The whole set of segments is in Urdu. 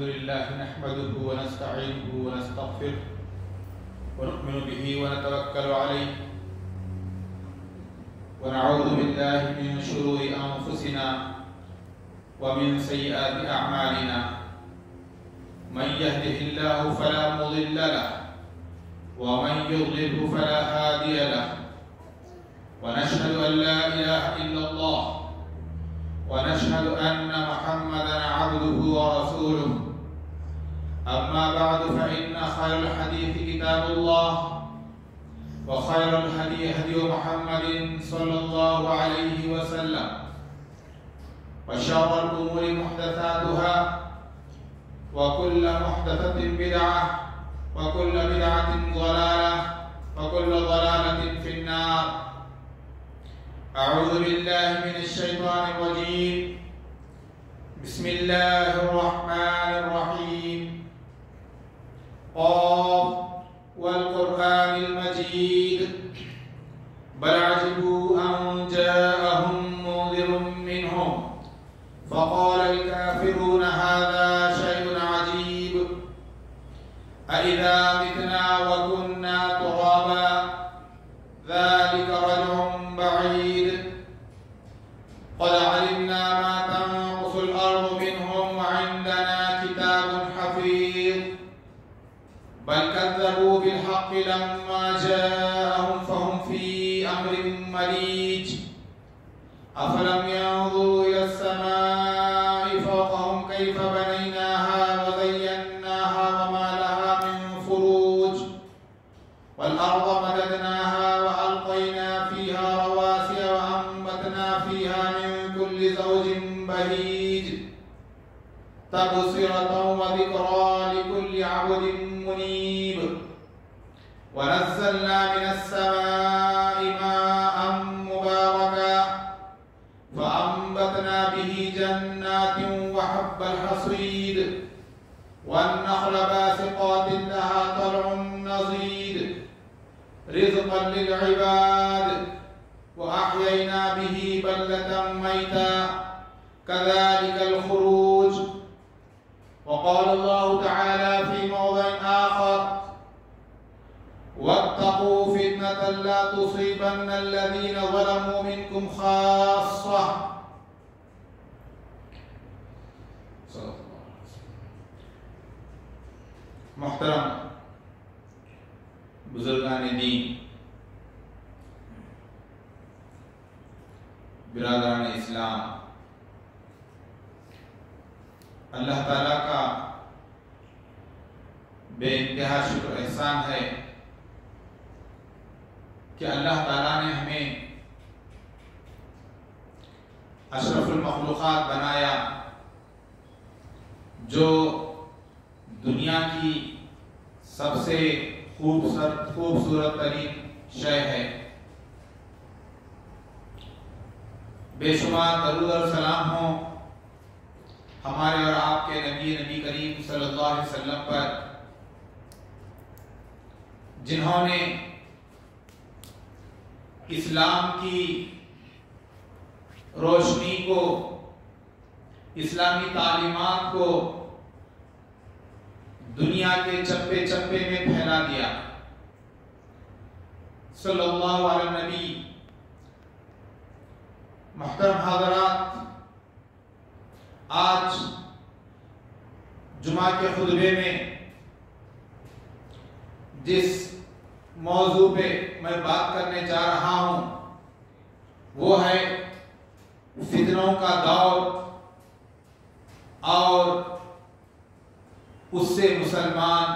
لله نحمده ونستعينه ونستغفره ونؤمن به ونتوكل عليه ونعوذ بالله من شرور أنفسنا ومن سيئات أعمالنا من يهده الله فلا مضل له ومن يضلله فلا هادي له ونشهد أن لا إله إلا الله ونشهد أن محمدا عبده ورسوله أما بعد فإن خير الحديث كتاب الله وخير الهدي هدي محمد صلى الله عليه وسلم وشر الأمور محدثاتها وكل محدثة بدعة وكل بدعة ضلالة وكل ضلالة في النار. أعوذ بالله من الشيطان الرجيم. بسم الله الرحمن الرحيم. قاف والقرآن المجيد بل عجبوا أن جاءهم منذر منهم فقال الكافرون هذا شيء عجيب أإذا متنا وكنا ترابا ذلك رجع بعيد قد علمنا ما تنقص الأرض منهم وعندنا كتاب حفيظ بل كذبوا بالحق لما جاءهم فهم في أمر مريج أفلم ينظروا إلى السماء فوقهم كيف بنيناها وزيناها وما لها من فروج والأرض مددناها وألقينا فيها رواسي وأنبتنا فيها من كل زوج بهيج تبصرة وذكرى لكل عبد منيب ونزلنا من السماء ماء مباركا فأنبتنا به جنات وحب الحصيد والنخل باسقات لها طلع نضيد رزقا للعباد وأحيينا به بلدة ميتا كذلك الخروج. وقال الله تعالى في موضع آخر واتقوا فتنة لا تصيبن الذين ظلموا منكم خاصة. محترم بزرگان دین، برادران اسلام، اللہ تعالیٰ کا بے انتہا شکر احسان ہے کہ اللہ تعالیٰ نے ہمیں اشرف المخلوقات بنایا جو دنیا کی سب سے خوبصورت ترین شے ہے. بے شمار درود اور سلام ہوں ہمارے اور آپ کے نبی کریم صلی اللہ علیہ وسلم پر، جنہوں نے اسلام کی روشنی کو، اسلامی تعلیمات کو دنیا کے چپے چپے میں پھیلا دیا. صلی اللہ علیہ نبی. محترم حضرات، آج جمعہ کے خطبے میں جس موضوع پہ میں بات کرنے جا رہا ہوں وہ ہے فتنوں کا دور اور اس سے مسلمان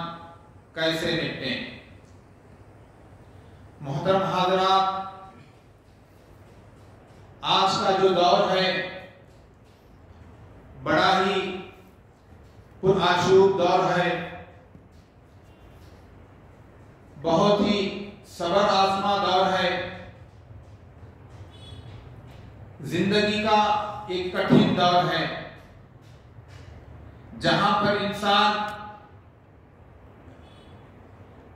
کیسے نپٹیں. محترم حضرات، آج کا جو دور ہے بڑا ہی پرآشوب دور ہے، بہت ہی صبر آزما دور ہے. زندگی کا ایک کٹھن دور ہے جہاں پر انسان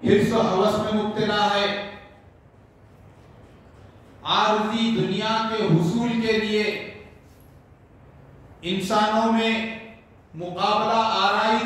حرص و ہوس میں مبتلا ہے. عارضی دنیا کے حصول کے لیے انسانوں میں مقابلہ آرائی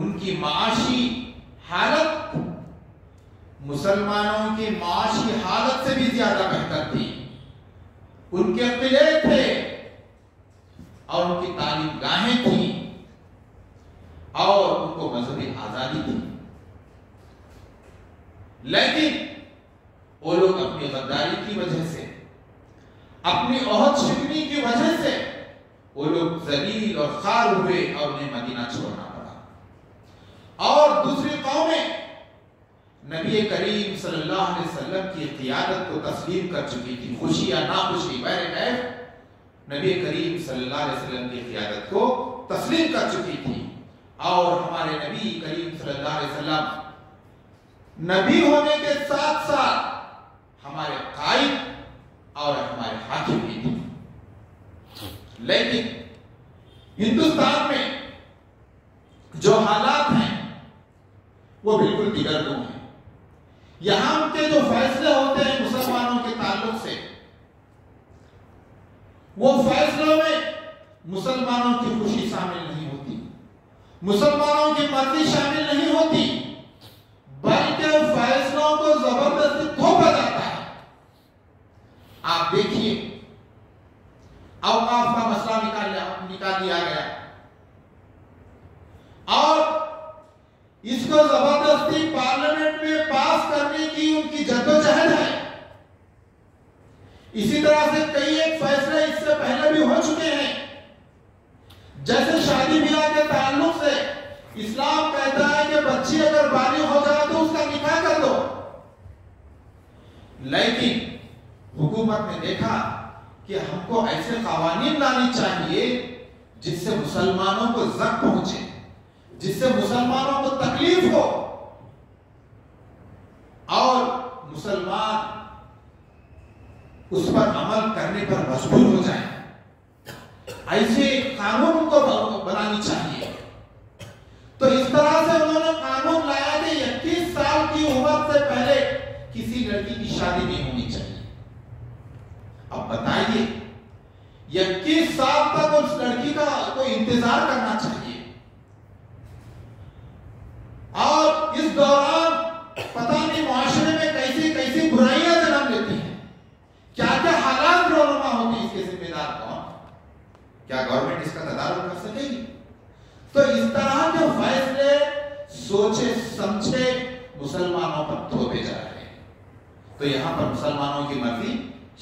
ان کی معاشی حالت مسلمانوں کی معاشی حالت سے بھی زیادہ بہتر تھی. ان کے قلعے تھے اور ان کی تعلیم گاہیں تھیں اور ان کو مذہبی آزادی تھی. لیکن وہ لوگ اپنی غداری کی وجہ سے، اپنی عہد شکنی کی وجہ سے وہ لوگ ذلیل اور خوار ہوئے اور انہیں مدینہ چھوڑنا پڑا. اور دوسری قومیں نبی کریم صلی اللہ علیہ وسلم کی قیادت کو تسلیم کر چکی تھی، خوشی یا ناخوشی بہرکیف نبی کریم صلی اللہ علیہ وسلم کی قیادت کو تسلیم کر چکی تھی. اور ہمارے نبی کریم صلی اللہ علیہ وسلم نبی ہونے کے ساتھ ساتھ ہمارے قائد اور ہمارے حاکم بھی تھے. لیکن ہندوستان میں جو حالات ہیں وہ بالکل دیگر دو ہیں. یہاں کے جو فیصلے ہوتے ہیں مسلمانوں کے تعلق سے، وہ فیصلوں میں مسلمانوں کی خوشی شامل نہیں ہوتی، مسلمانوں کی مرضی شامل نہیں ہوتی، بلکہ فیصلوں کو زبردستی تھوپا جاتا ہے. آپ دیکھیے اوقاف کا مسئلہ نکال لیا گیا اور اس کو زبردستی پارلیمنٹ میں پاس کرنے کی ان کی جدوجہد ہے. اسی طرح سے کئی ایک فیصلے اس سے پہلے بھی ہو چکے ہیں. جیسے شادی بیاہ کے تعلق سے اسلام کہتا ہے کہ بچی اگر بالغ ہو جائے تو اس کا نکاح کر دو، لیکن حکومت نے دیکھا کہ ہم کو ایسے قوانین لانی چاہیے جس سے مسلمانوں کو زخم پہنچے، جس سے مسلمانوں کو تکلیف ہو اور مسلمان اس پر عمل کرنے پر مجبور ہو جائیں. ایسے قانون کو بنانی چاہیے. تو اس طرح سے انہوں نے قانون لایا کہ 21 سال کی عمر سے پہلے کسی لڑکی کی شادی نہیں ہونی چاہیے. اب بتائیے 21 سال تک اس لڑکی کا کو انتظار کرنا چاہیے اور اس دوران پتہ نہیں معاشرے میں کیسی کیسی برائیاں جنم لیتی ہیں، کیا کیا حالات رونما ہوتی ہیں. اس کے ذمہ دار کون؟ کیا گورنمنٹ اس کا تدارک کر سکے گی؟ تو اس طرح کے فیصلے سوچے سمجھے مسلمانوں پر تھوپے جا رہے ہیں. تو یہاں پر مسلمانوں کی مرضی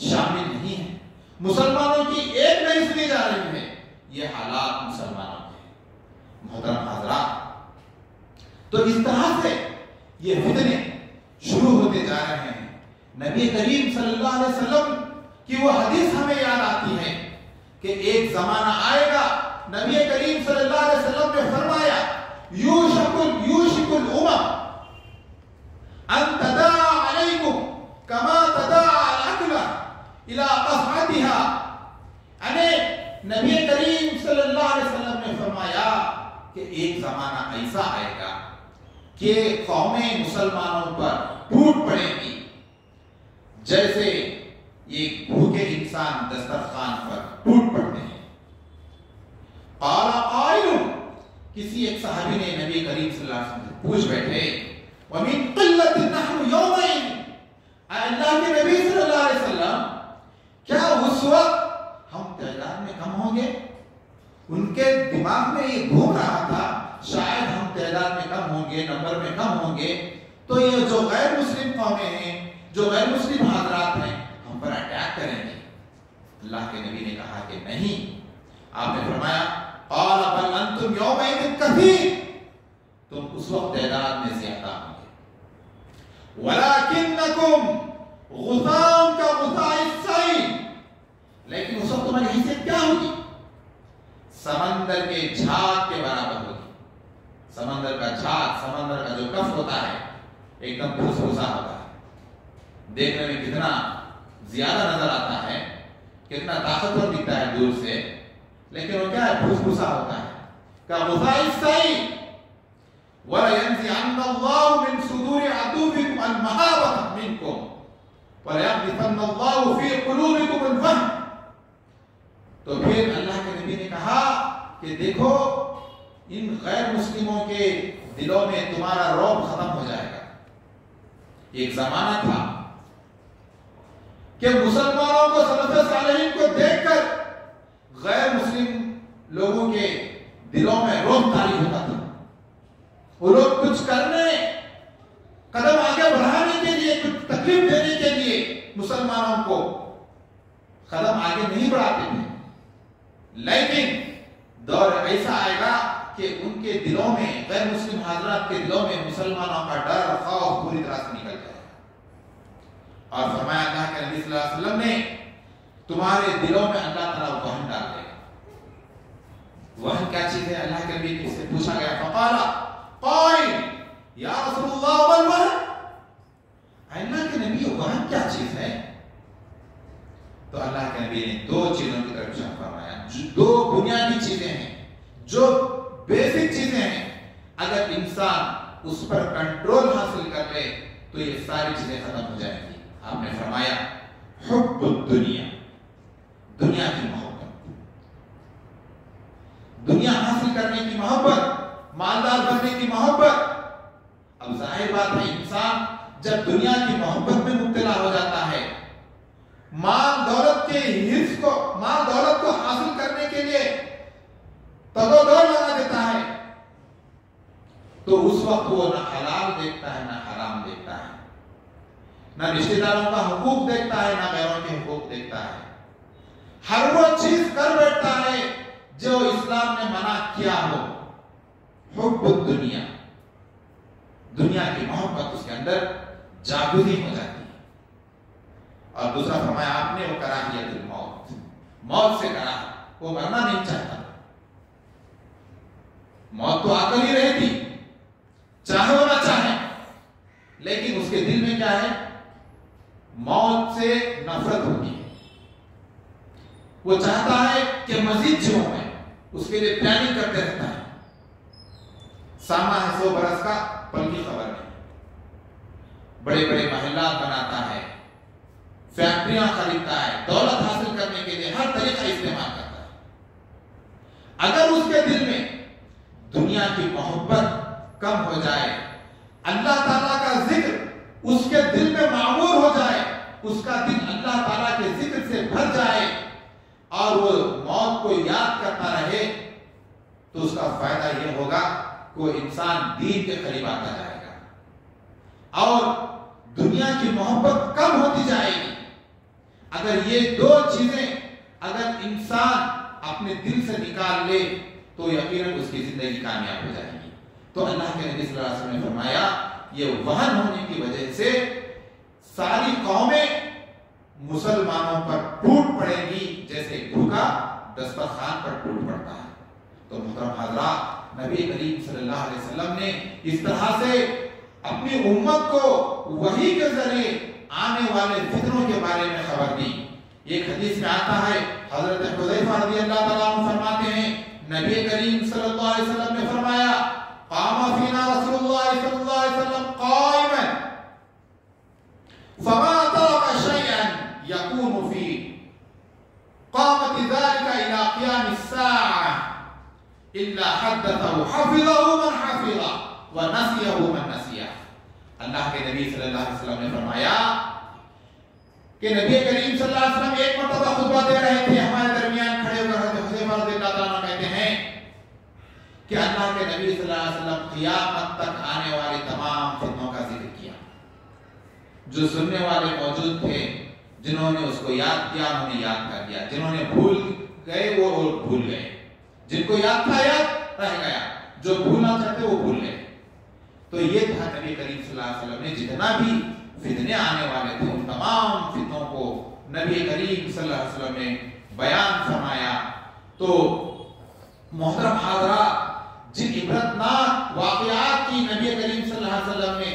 شامل نہیں ہے، مسلمانوں کی ایک نہیں سنی جا رہی ہے. یہ حالات مسلمانوں کے. محترم حضرات، تو اس طرح سے یہ فتنے شروع ہوتے جا رہے ہیں. نبی کریم صلی اللہ علیہ وسلم کی وہ حدیث ہمیں یاد آتی ہے کہ ایک زمانہ آئے گا، نبی کریم صلی اللہ علیہ وسلم نے فرمایا یوشک الامم ان تداعى علیکم کما تداعى الاکلہ الى قصعتها. یعنی نبی کریم صلی اللہ علیہ وسلم نے فرمایا کہ ایک زمانہ ایسا آئے گا کہ قومیں مسلمانوں پر ٹوٹ پڑیں گی جیسے ایک بھوکے انسان دسترخوان پر ٹوٹ پڑتے ہیں. قال قائل، کسی ایک صحابی نے نبی کریم صلی اللہ علیہ وسلم سے پوچھ بیٹھے وَمِن قِلَّةٍ نَحْنُ يَوْمَئِذٍ، اے اللہ کے نبی صلی اللہ علیہ وسلم کیا اس وقت ہم تعداد میں کم ہوں گے؟ ان کے دماغ میں یہ گھوم رہا تھا شاید ہم تعداد میں کم ہوں گے، نمبر میں کم ہوں گے، تو یہ جو غیر مسلم قومیں ہیں، جو غیر مسلم حضرات ہیں، ہم پر اٹیک کریں گے. اللہ کے نبی نے کہا کہ نہیں. آپ نے فرمایا قال بل انتم یومئذ کثیر، تم اس وقت تعداد میں زیادہ ہوں گے. ولکنکم غثاء کغثاء السیل، لیکن اس وقت تمہاری حیثیت کیا ہوگی؟ سمندر کے جھاگ کے برابر ہوگی. سمندر کا جھاگ، سمندر کا جو کف ہوتا ہے ایک دم پھوس پھوسا ہوتا ہے، دیکھنے میں کتنا زیادہ نظر آتا ہے، کتنا طاقتور دکھتا ہے دور سے، لیکن وہ کیا ہے؟ پھوس پھوسا ہوتا ہے. کغثاء السیل وَلَيَنزِعَنَّ اللَّهُ مِن صُدُورِ عَدُوِّكُمْ الْمَهَابَةَ مِنكُمْ وَلَيَقْذِفَنَّ اللَّهُ فِي قُلُوبِكُمُ الْوَهْنَ. تو پھر اللہ کے نبی نے کہا کہ دیکھو ان غیر مسلموں کے دلوں میں تمہارا رعب ختم ہو جائے گا۔ ایک زمانہ تھا کہ مسلمانوں کو سلف صالحین کو دیکھ کر غیر مسلم لوگوں کے دلوں میں رعب طاری ہوتا تھا۔ وہ لوگ کچھ کرنے، قدم آگے بڑھانے کے لیے، کچھ تکلیف دینے کے لیے مسلمانوں کو قدم آگے نہیں بڑھاتے تھے، لیکن دور ایسا آئے گا کہ ان کے دلوں میں، غیر مسلم حضرات کے دلوں میں مسلمانوں کا ڈر، خوف پوری طرح سے نکل جائے گا۔ اور فرمایا اللہ کے نبی صلی اللہ علیہ وسلم نے تمہارے دلوں میں اللہ تعالیٰ وہن ڈال دے گا۔ وہن کیا چیز ہے؟ اللہ کے نبی سے پوچھا گیا، فقال قائل یا رسول اللہ والوہن، اللہ کے نبی وہن کیا چیز ہے؟ تو اللہ کے نبی نے دو چیزوں کی طرف اشارہ فرمایا، دو بنیادی چیزیں ہیں، جو بیسک چیزیں ہیں، اگر انسان اس پر کنٹرول حاصل کر لے تو یہ ساری چیزیں ختم ہو جائیں گی۔ آپ نے فرمایا حب الدنیا، دنیا کی محبت، دنیا حاصل کرنے کی محبت، مالدار بننے کی محبت۔ اب ظاہر بات ہے انسان جب دنیا کی محبت میں مبتلا ہو جاتا ہے، مال دولت کے حرص کو، مال دولت کو حاصل کرنے کے لیے تگودور لگا دیتا ہے، تو اس وقت وہ نہ حلال دیکھتا ہے نہ حرام دیکھتا ہے، نہ رشتہ داروں کا حقوق دیکھتا ہے نہ غیروں کے حقوق دیکھتا ہے، ہر وہ چیز کر بیٹھتا ہے جو اسلام نے منع کیا ہو۔ حب الدنیا، دنیا کی محبت اس کے اندر جاگزی ہو جاتی ہے۔ اور دوسرا فرمایا آپ نے وہ کراہیت الموت، موت سے کراہ، وہ مرنا نہیں چاہتا، موت تو آ کر ہی رہی تھی، چاہے وہ نہ چاہے، لیکن اس کے دل میں کیا ہے؟ موت سے نفرت ہوتی ہے، وہ چاہتا ہے کہ مزید جیوں میں، اس کے لیے پلاننگ کرتے رہتا ہے۔ ساما ہے 100 برس کا، پل کی خبر نہیں، بڑے بڑے محلات بناتا ہے، فیکٹریاں خریدتا ہے، دولت حاصل کرنے کے لیے ہر طریقہ استعمال کرتا ہے۔ اگر اس کے دل میں دنیا کی محبت کم ہو جائے، اللہ تعالیٰ کا ذکر اس کے دل میں معمور ہو جائے، اس کا دل اللہ تعالیٰ کے ذکر سے بھر جائے اور وہ موت کو یاد کرتا رہے، تو اس کا فائدہ یہ ہوگا کہ وہ انسان دین کے قریب آتا جائے گا اور دنیا کی محبت کم ہوتی جائے گی۔ اگر یہ دو چیزیں اگر انسان اپنے دل سے نکال لے تو یقیناً اس کی زندگی کامیاب ہو جائے گی۔ تو اللہ کے نبی صلی اللہ علیہ وسلم نے فرمایا یہ وہن ہونے کی وجہ سے ساری قومیں مسلمانوں پر ٹوٹ پڑے گی جیسے بھوکا دسترخوان پر ٹوٹ پڑتا ہے۔ تو محترم حضرات، نبی کریم صلی اللہ علیہ وسلم نے اس طرح سے اپنی امت کو وحی کے ذریعے آنے والے فتنوں کے بارے میں خبر دی۔ ایک حدیث میں آتا ہے، حضرت حذیفہ رضی اللہ تعالیٰ عنہ فرماتے ہیں نبی کریم صلی اللہ علیہ وسلم نے فرمایا قام فینا رسول اللہ صلی اللہ علیہ وسلم قائما فما ترك شيئا يكون في قامت ذلك الى قيام الساعه الا حدثه حفظه من حفظه ونسيه من نسيه۔ اللہ کے نبی صلی اللہ علیہ وسلم نے فرمایا کہ نبی کریم صلی اللہ علیہ وسلم ایک مرتبہ خطبہ دے رہے تھے، ہمارے درمیان کھڑے ہو کر حضرت حذیفہ رضی اللہ تعالیٰ عنہ کہتے ہیں کہ اللہ کے نبی صلی اللہ علیہ وسلم قیامت تک آنے والی تمام فتنوں کا ذکر کیا۔ جو سننے والے موجود تھے، جنہوں نے اس کو یاد کیا انہوں نے یاد کر دیا، جنہوں نے بھول گئے وہ بھول گئے، جن کو یاد تھا یاد رہ گیا، جو بھولنا چاہتے وہ بھول گئے۔ تو یہ تھا نبی کریم صلی اللہ علیہ وسلم نے جتنا بھی فتنے آنے والے تھے ان تمام فتنوں کو نبی کریم صلی اللہ علیہ وسلم نے بیان فرمایا۔ تو محترم حضرات، جن عبرتناک واقعات کی نبی کریم صلی اللہ علیہ وسلم نے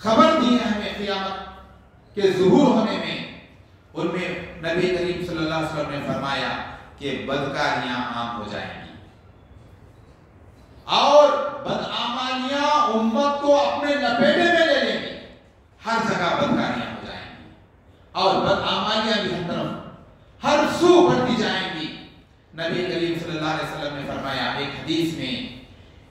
خبر دی ہے ہمیں قیامت کے ظہور ہونے میں، ان میں نبی کریم صلی اللہ علیہ وسلم نے فرمایا کہ بدکاریاں عام ہو جائیں گی اور بدعمالیاں امت کو اپنے لپیٹے میں لے لیں گی، ہر جگہ بدکاریاں ہو جائیں گی اور بدعمالیاں بھی ہر طرف ہر سو بڑھتی جائیں گی۔ نبی کریم صلی اللہ علیہ وسلم نے فرمایا ایک حدیث میں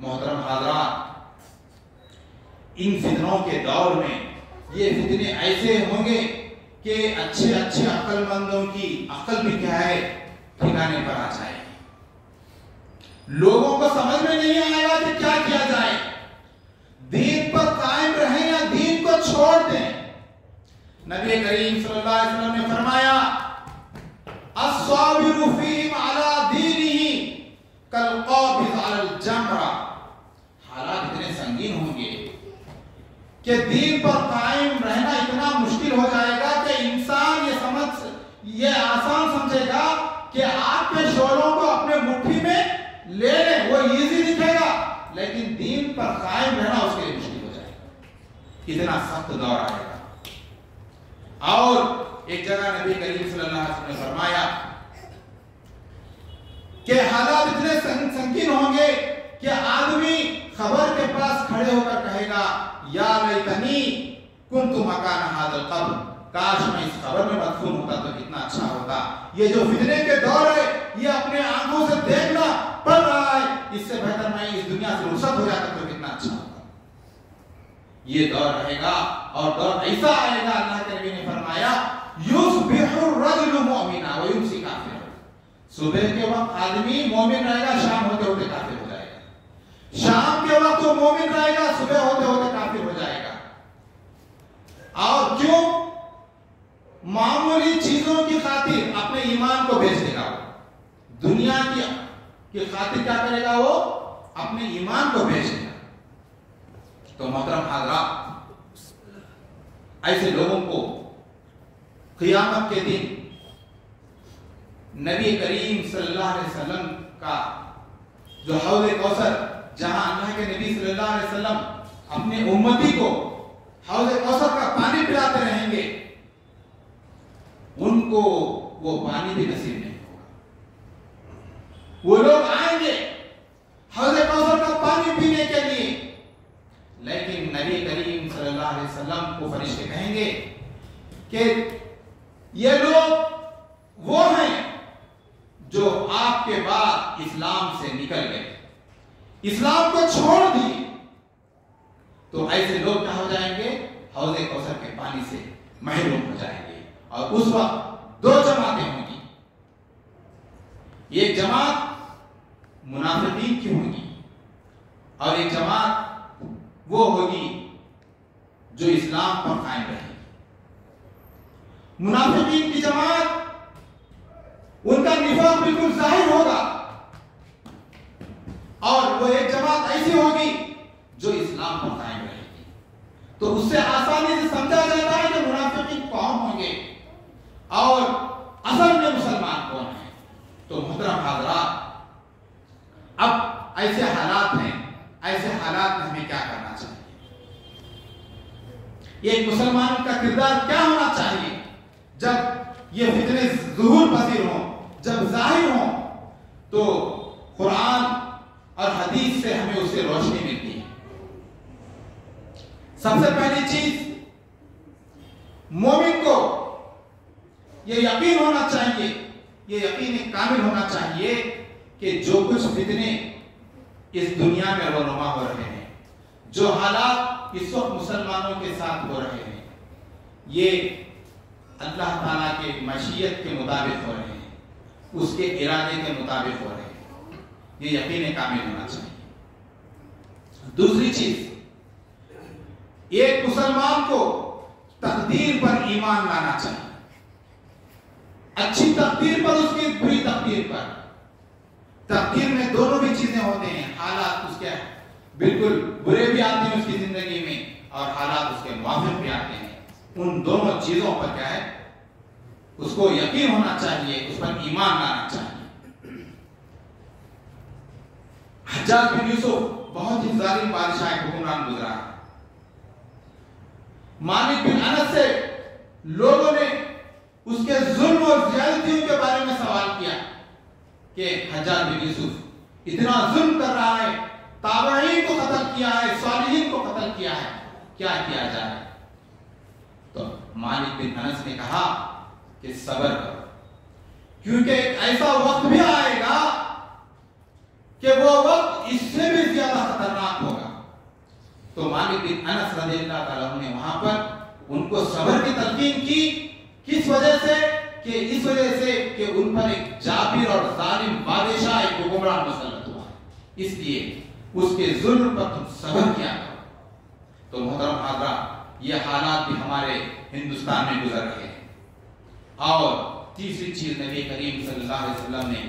محترم حضرات، ان فتنوں کے دور میں یہ فتنے ایسے ہوں گے کہ اچھے اچھے عقل مندوں کی عقل بھی کیا ہے ٹھکانے پر آ جائے گی. لوگوں کو سمجھ میں نہیں آئے گا کہ کیا کیا جائے، دین پر قائم رہیں یا دین کو چھوڑ دیں. نبی کریم صلی اللہ علیہ وسلم نے فرمایا الصابر فیہم علی دینہ کالقابض علی الجمرہ. حالات اتنے سنگین ہوں گے کہ دین پر قائم رہنا اتنا مشکل ہو جائے گا کہ انسان یہ آسان سمجھے گا کہ آپ کے شعلوں کو اپنے مٹھی میں لے لیں، وہ ایزی دکھے گا، لیکن دین پر قائم رہنا اس کے لیے مشکل ہو جائے گا. اتنا سخت دور آئے گا. اور ایک جگہ نبی کریم صلی اللہ علیہ وسلم نے فرمایا کہ حالات اتنے سنگین ہوں گے کہ آدمی خبر کے پاس کھڑے ہو کر کہے گا یا لیتنی کنت مکان ھذا القبر، کاش میں اس خبر میں مدفون ہوتا تو کتنا اچھا ہوتا. یہ جو فتنے کے دور ہے یہ اپنے آنکھوں سے دیکھنا پڑ رہا ہے، اس سے بہتر میں اس دنیا سے رخصت ہو جاتا تو کتنا اچھا ہوتا. یہ دور رہے گا اور دور ایسا آئے گا، اللہ کے نبی نے فرمایا یصبح الرجل مؤمنا ویمسی کافرا. صبح کے وقت آدمی مومن رہے گا، شام ہوتے ہوتے کافر ہو جائے گا. شام کے وقت وہ مومن رہے گا، صبح ہوتے ہوتے کافر ہو جائے گا. اور کیوں؟ معمولی چیزوں کی خاطر اپنے ایمان کو بیچ دے گا. دنیا کی خاطر کیا کرے گا؟ وہ اپنے ایمان کو بیچ دے گا. تو محترم حضرات، ایسے لوگوں کو قیامت کے دن نبی کریم صلی اللہ علیہ وسلم کا جو حوض کوثر، جہاں اللہ کے نبی صلی اللہ علیہ وسلم اپنے امتی کو حوض کوثر کا پانی پلاتے رہیں گے، ان کو وہ پانی بھی نصیب نہیں ہوگا. وہ لوگ آئیں گے حوض کوثر کا پانی پینے کے لیے، لیکن نبی کریم صلی اللہ علیہ وسلم کو فرشتے کہیں گے کہ یہ لوگ وہ ہیں جو آپ کے بعد اسلام سے نکل گئے، اسلام کو چھوڑ دیے. تو ایسے لوگ کیا ہو جائیں گے؟ حوض کوثر کے پانی سے محروم ہو جائیں گے. اور اس وقت دو جماعتیں ہوں گی. ایک جماعت منافقین کی ہوگی اور ایک جماعت وہ ہوگی جو اسلام پر قائم رہے گی. منافقین کی جماعت، ان کا نفاق بالکل ظاہر ہوگا، اور وہ ایک جماعت ایسی ہوگی جو اسلام پر قائم رہے گی. تو اس سے آسانی سے سمجھا جاتا ہے کہ منافقین کون ہوں گے اور اصل میں مسلمان کون ہیں. تو محترم حضرات، اب ایسے حالات ہیں، ایسے حالات میں ہمیں کیا کرنا چاہیے؟ ایک مسلمان کا کردار کیا ہونا چاہیے جب یہ فتنے ظہور پذیر ہوں، جب ظاہر ہوں؟ تو قرآن اور حدیث سے ہمیں اس سے روشنی ملتی ہے. سب سے پہلی چیز، مومن کو یہ یقین ہونا چاہیے، یہ یقین کامل ہونا چاہیے کہ جو کچھ فتنے اس دنیا میں رونما ہو رہے ہیں، جو حالات اس وقت مسلمانوں کے ساتھ ہو رہے ہیں، یہ اللہ تعالیٰ کے مشیت کے مطابق ہو رہے ہیں، اس کے ارادے کے مطابق ہو رہے ہیں. یہ یقین کامل ہونا چاہیے. دوسری چیز، ایک مسلمان کو تقدیر پر ایمان لانا چاہیے. اچھی تقدیر پر، اس کی بری تقدیر پر. تقدیر میں دونوں بھی چیزیں ہوتے ہیں. حالات اس کے بالکل برے بھی آتے ہیں اس کی زندگی میں، اور حالات اس کے موافق بھی آتے ہیں. ان دونوں چیزوں پر کیا ہے؟ اس کو یقین ہونا چاہیے، اس پر ایمان لانا چاہیے. حجاج بن یوسف بہت ہی ظالم بادشاہ حکمران گزرا. مالک بن انس سے لوگوں نے اس کے ظلم اور زیادتیوں کے بارے میں سوال کیا کہ حجاج بن یوسف اتنا ظلم کر رہا ہے، تابعین کو قتل کیا ہے، صالحین کو قتل کیا ہے، کیا کیا جائے؟ تو مالک بن انس نے کہا کہ صبر کرو، کیونکہ ایک ایسا وقت بھی آئے گا کہ وہ وقت اس سے بھی زیادہ تو مالک بن انس رضی اللہ تعالیٰ عنہ نے وہاں پر ان کو صبر کی تلقین کی. کس وجہ سے؟ کہ اس وجہ سے کہ ان پر ایک جابر اور ظالم بادشاہ ایک حکمران مسلط ہوا، اس لیے اس کے ظلم پر تم صبر کیا کرو. تو محترم حضرات، یہ حالات بھی ہمارے ہندوستان میں گزر رہے ہیں. اور تیسری چیز نبی کریم صلی اللہ علیہ وسلم نے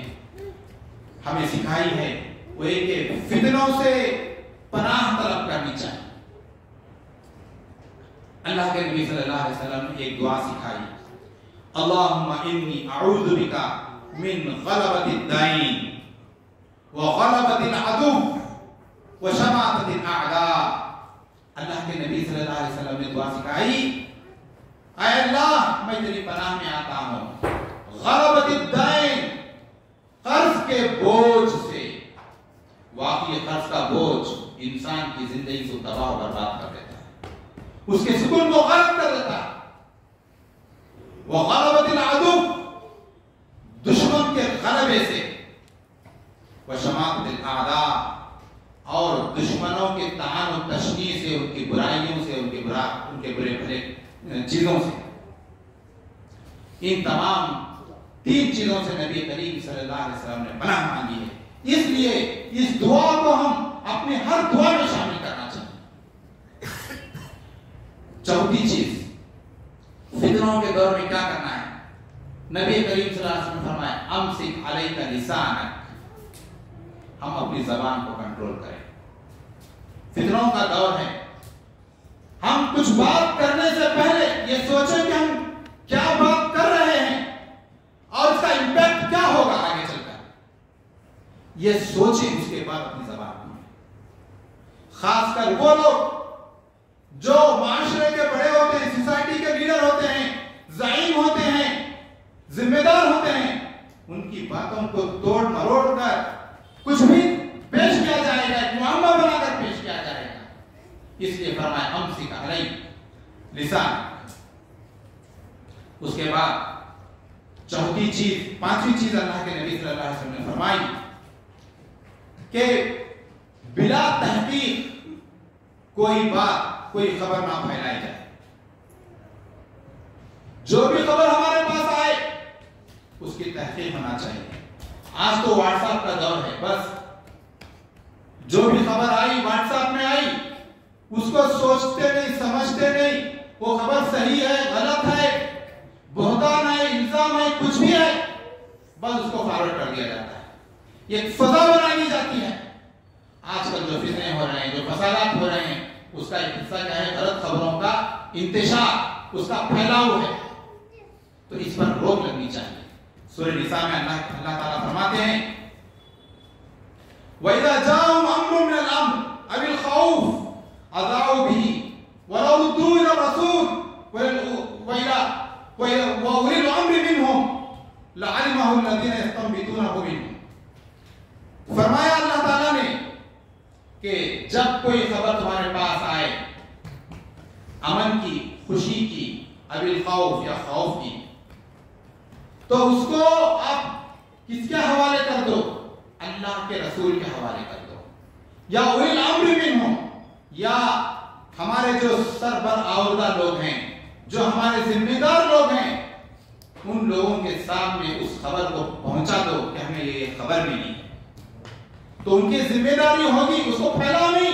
ہمیں سکھائی ہے وہ یہ کہ فتنوں سے پناہ طلب کرنی چاہیے. اللہ کے نبی صلی اللہ علیہ وسلم نے ایک دعا سکھائی، اللہم انی اعوذ بکا من غلبۃ الدین وغلبۃ العدو وشماتۃ الاعداء. اللہ کے نبی صلی اللہ علیہ وسلم نے دعا سکھائی، اے اللہ میں تیری پناہ میں آتا ہوں غلبۃ الدین، قرض کے بوجھ سے. واقعی قرض کا بوجھ انسان کی زندگی کو تباہ و برباد کر دیتا ہے، اس کے سکون کو غلط کر دیتا ہے. وغلبۃ العدو، دشمن کے غلبے سے. وشماتۃ الاعداء، اور دشمنوں کے طعن و تشنیع سے، ان کی برائیوں سے، ان کے برے بھلے چیزوں سے. ان تمام تین چیزوں سے نبی کریم صلی اللہ علیہ وسلم نے پناہ مانگی ہے. اس لیے اس دعا کو ہم اپنے ہر دعا میں شامل کرنا چاہیے. چوتھی چیز، فتنوں کے دور میں کیا کرنا ہے؟ نبی کریم صلی اللہ علیہ وسلم نے فرمایا امسک علیک لسانک، ہم اپنی زبان کو کنٹرول کریں. فتنوں کا دور ہے، ہم کچھ بات کرنے سے پہلے یہ سوچیں کہ ہم کیا بات کر رہے ہیں اور اس کا امپیکٹ کیا ہوگا آگے چل کر. یہ سوچیں، اس کے بعد اپنی زبان کو. خاص کر وہ لوگ جو معاشرے کے بڑے ہوتے ہیں، سوسائٹی کے لیڈر ہوتے ہیں، زعیم ہوتے ہیں، ذمہ دار ہوتے ہیں، ان کی باتوں کو توڑ مروڑ کر کچھ بھی پیش کیا جائے گا، ایک معاملہ بنا کر پیش کیا جائے گا. اس لیے فرمایا امسک علیک لسانک. اس کے بعد چوتھی چیز، پانچویں چیز اللہ کے نبی صلی اللہ علیہ وسلم نے فرمائی کہ بلا تحقیق کوئی بات، کوئی خبر نہ پھیلائی جائے. جو بھی خبر ہمارے پاس آئے اس کی تحقیق ہونا چاہیے. آج تو واٹس ایپ کا دور ہے، بس جو بھی خبر آئی واٹس ایپ میں آئی، اس کو سوچتے نہیں، سمجھتے نہیں وہ خبر صحیح ہے، غلط ہے، بہتان ہے، الزام ہے، کچھ بھی ہے، بس اس کو فارورڈ کر دیا جاتا ہے. یہ فضا بنائی جاتی ہے. آج کل جو فتنے ہو رہے ہیں، جو فسادات ہو رہے ہیں، اس کا ایک حصہ کیا ہے؟ غلط خبروں کا انتشار، اس کا پھیلاؤ ہے. تو اس پر روک لگنی چاہیے. سورہ نساء میں اللہ تعالیٰ فرماتے ہیں وَإِذَا جَاءَهُمْ أَمْرٌ مِّنَ الْأَمْرِ أَوِ الْخَوْفِ أَذَاعُوا بِهِ وَلَوْ رُدُّوهُ إِلَى الرَّسُولِ وَأُولِي الْأَمْرِ مِنْهُمْ لَعَلِمَهُ الَّذِينَ يَسْتَنبِطُونَهُ مِنْهُمْ. فرمایا اللہ تعالیٰ نے کہ جب کوئی خبر تمہارے پاس آئے، امن کی، خوشی کی، ابی الخوف یا خوف کی، تو اس کو آپ کس کے حوالے کر دو؟ اللہ کے رسول کے حوالے کر دو. یا اولی الامر منہم، یا ہمارے جو سربر آوردہ لوگ ہیں، جو ہمارے ذمہ دار لوگ ہیں، ان لوگوں کے سامنے اس خبر کو پہنچا دو کہ ہمیں یہ خبر ملی. تو ان کی ذمہ داری ہوگی اس کو پھیلانے.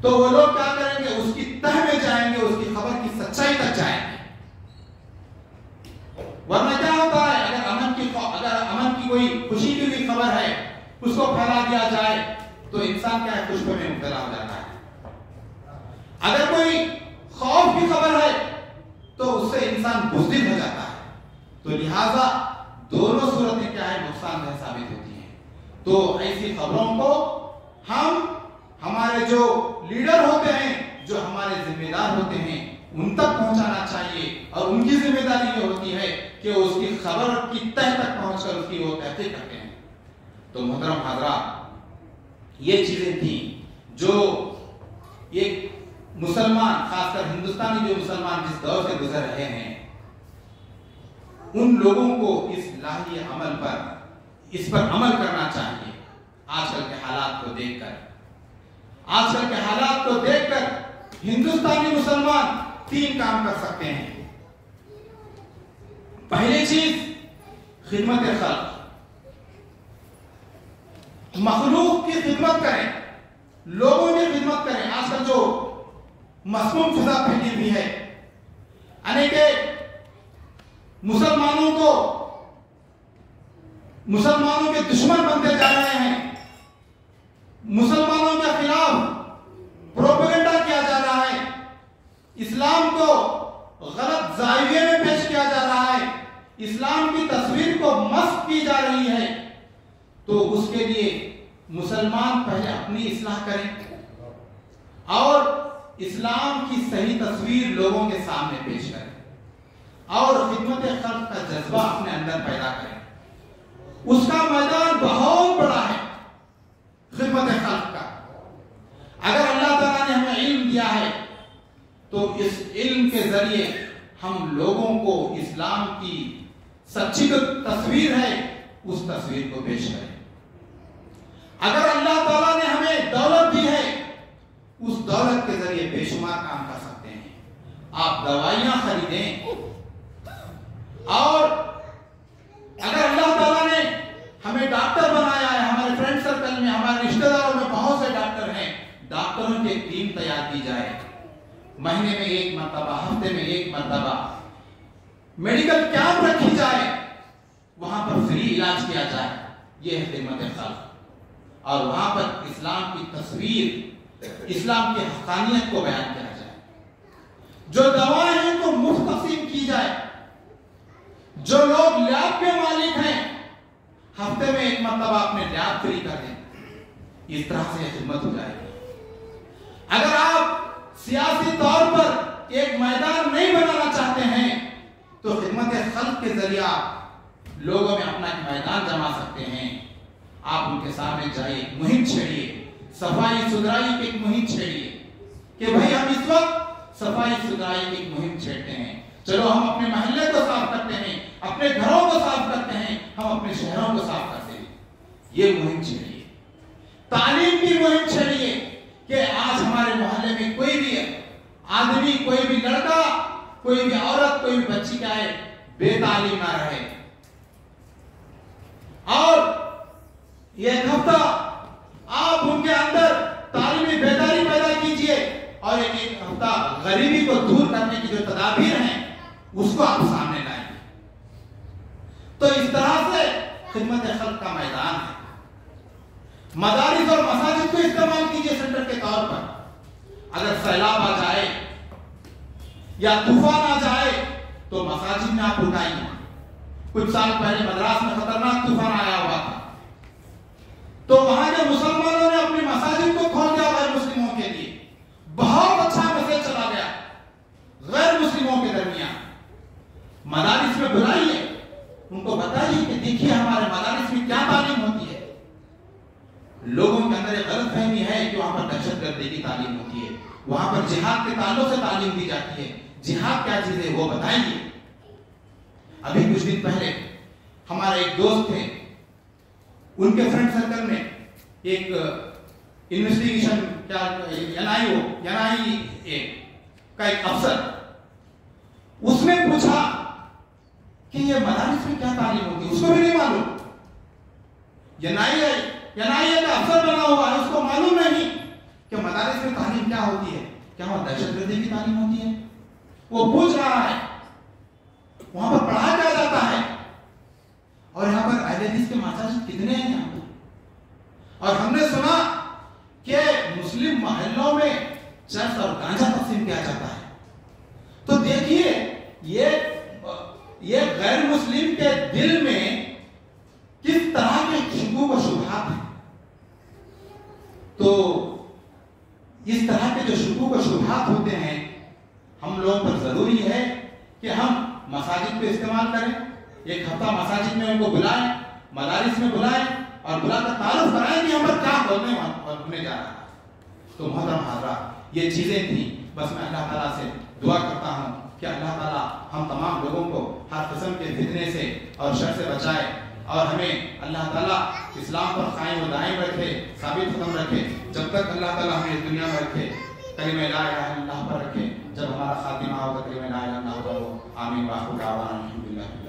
تو وہ لوگ کیا کریں گے؟ اس کی تہ میں جائیں گے، اس کی خبر کی سچائی تک جائیں گے. ورنہ کیا ہوتا ہے؟ اگر امن کی کوئی خوشی کی بھی خبر ہے، اس کو پھیلا دیا جائے تو انسان کیا ہے؟ خوشبو میں مبتلا ہو جاتا ہے. اگر کوئی خوف کی خبر ہے تو اس سے انسان بزدل ہو جاتا ہے. تو لہذا دونوں صورتیں کیا ہے؟ نقصان دہ ثابت ہوتی ہیں. تو ایسی خبروں کو ہم، ہمارے جو لیڈر ہوتے ہیں، جو ہمارے ذمہ دار ہوتے ہیں، ان تک پہنچانا چاہیے. اور ان کی ذمہ داری یہ ہوتی ہے کہ اس کی خبر کی تہ تک پہنچ کر اس کی وہ تحقیق کرتے ہیں. تو محترم حضرات، یہ چیزیں تھیں جو ایک مسلمان، خاص کر ہندوستانی جو مسلمان جس دور سے گزر رہے ہیں، ان لوگوں کو اس الہی عمل پر، اس پر عمل کرنا چاہیے. آج کل کے حالات کو دیکھ کر آج کل کے حالات کو دیکھ کر ہندوستانی مسلمان 3 کام کر سکتے ہیں. پہلی چیز خدمت خلق، مخلوق کی خدمت کریں، لوگوں کی خدمت کریں. آج کل جو مسموم فضا پھیلی ہوئی ہے، یعنی کہ مسلمانوں کے دشمن بنتے جا رہے ہیں، مسلمانوں کے خلاف پروپیگنڈا کیا جا رہا ہے، اسلام کو غلط زاویے میں پیش کیا جا رہا ہے، اسلام کی تصویر کو مسخ کی جا رہی ہے. تو اس کے لیے مسلمان پہلے اپنی اصلاح کریں اور اسلام کی صحیح تصویر لوگوں کے سامنے پیش کریں اور خدمت خلق کا جذبہ اپنے اندر پیدا کریں. اس کا میدان بہت بڑا ہے خدمت خلق کا. اگر اللہ تعالیٰ نے ہمیں علم دیا ہے تو اس علم کے ذریعے ہم لوگوں کو اسلام کی سچی تصویر ہے اس تصویر کو پیش کریں. اگر اللہ تعالیٰ نے ہمیں دولت دی ہے اس دولت کے ذریعے بے شمار کام کر سکتے ہیں. آپ دوائیاں خریدیں، اور اگر اللہ تعالیٰ نے ہمیں ڈاکٹر بنایا ہے، ہمارے فرینڈ سرکل میں، ہمارے رشتہ داروں میں بہت سے ڈاکٹر ہیں، ڈاکٹروں کی ایک ٹیم تیار کی جائے، مہینے میں 1 مرتبہ، ہفتے میں 1 مرتبہ میڈیکل کیمپ رکھی جائے، وہاں پر فری علاج کیا جائے. یہ ہے خدمت خلق. اور وہاں پر اسلام کی تصویر، اسلام کی حقانیت کو بیان کیا جائے. جو دوائیں ہیں ان کو مفت تقسیم کی جائے. جو لوگ لیب کے مالک ہیں ہفتے میں 1 مرتبہ اپنے لیب فری کر دیں. اس طرح سے خدمت ہو جائے گی. اگر آپ سیاسی طور پر ایک میدان نہیں بنانا چاہتے ہیں تو خدمت خلق کے ذریعہ لوگوں میں اپنا ایک میدان جما سکتے ہیں. آپ ان کے سامنے جائیے، مہم چھیڑیے، صفائی ستھرائی کی ایک مہم چھیڑیے کہ بھائی ہم اس وقت صفائی ستھرائی کی ایک مہم چھیڑتے ہیں. چلو ہم اپنے محلے کو صاف کرتے ہیں، اپنے گھروں کو صاف کرتے ہیں، ہم اپنے شہروں کو صاف کرتے ہیں. یہ مہم چھیڑیے. تعلیم کی مہم چھیڑیے کہ آج ہمارے محلے میں کوئی بھی آدمی، کوئی بھی لڑکا، کوئی بھی عورت، کوئی بھی بچی کا ہے بے تعلیم نہ رہے. اور یہ ایک ہفتہ آپ ان کے اندر تعلیمی بیداری پیدا کیجئے اور ایک ہفتہ غریبی کو دور کرنے کی جو تدابیر ہیں اس کو آپ سامنے لائیں. تو اس طرح سے خدمت خلق کا میدان ہے. مدارس اور مساجد کو استعمال کیجئے سینٹر کے طور پر. اگر سیلاب آ جائے یا طوفان آ جائے تو مساجد میں آپ رکائیے. کچھ سال پہلے مدراس میں خطرناک طوفان آیا ہوا تھا تو وہاں کے مسلمانوں نے اپنی مساجد کو کھول دیا غیر مسلموں کے لیے. بہت اچھا میسج چلا گیا غیر مسلموں کے درمیان. مدارس میں بلائیے، ان کو بتائیے کہ دیکھیے ہمارے مدارس میں کیا تعلیم ہوتی ہے. لوگوں کے اندر ایک غلط فہمی ہے کہ وہاں پر دہشت گردی کی تعلیم ہوتی ہے، وہاں پر جہاد کے تعلق سے تعلیم دی جاتی ہے. جہاد کیا چیز ہے وہ بتائیے. ابھی کچھ دن پہلے ہمارے ایک دوست تھے، ان کے فرینڈ سرکل میں ایک انویسٹیگیشن NIA کا ایک افسر، اس نے پوچھا کہ یہ مدارس میں کیا تعلیم ہوتی ہے، اس کو بھی نہیں معلوم. NIA کا افسر بنا ہوا ہے، اس کو معلوم نہیں کہ مدارس میں تعلیم کیا ہوتی ہے. کیا وہاں دہشت گردی کی تعلیم ہوتی ہے؟ وہ پوچھ رہا ہے وہاں پر پڑھا کیا جاتا ہے. اور یہاں پر اہل حدیث کے مساجد کتنے ہیں یہاں پر؟ اور ہم نے سنا کہ مسلم محلوں میں چرس اور گانجا تقسیم کیا جاتا ہے. تو دیکھیے یہ غیر مسلم کے دل میں کس طرح کے شکوک و شبہات ہیں. تو اس طرح کے جو شکوک و شبہات ہوتے ہیں ہم لوگوں پر ضروری ہے کہ ہم مساجد کو استعمال کریں. ایک ہفتہ مساجد میں ان کو بلائیں، مدارس میں بلائیں اور بلا کر تعارف کرائیں کہ ہم پر کیا ہونے جا رہا ہے. تو محترم حضرات، یہ چیزیں تھیں. بس میں اللہ تعالیٰ سے دعا کرتا ہوں کہ اللہ تعالیٰ ہم تمام لوگوں کو ہر قسم کے فتنے سے اور شر سے بچائے. اور ہمیں اللہ تعالیٰ اسلام پر قائم و دائم رکھے، ثابت قدم رکھے، جب تک اللہ تعالیٰ ہمیں اس دنیا میں رکھے، کلمہ لا الہ الا اللہ پر رکھے، جب ہمارا خاتمہ ہوگا کلمہ لا الہ الا اللہ پر ہو۔ آمین۔ وآخر دعوانا الحمدللہ۔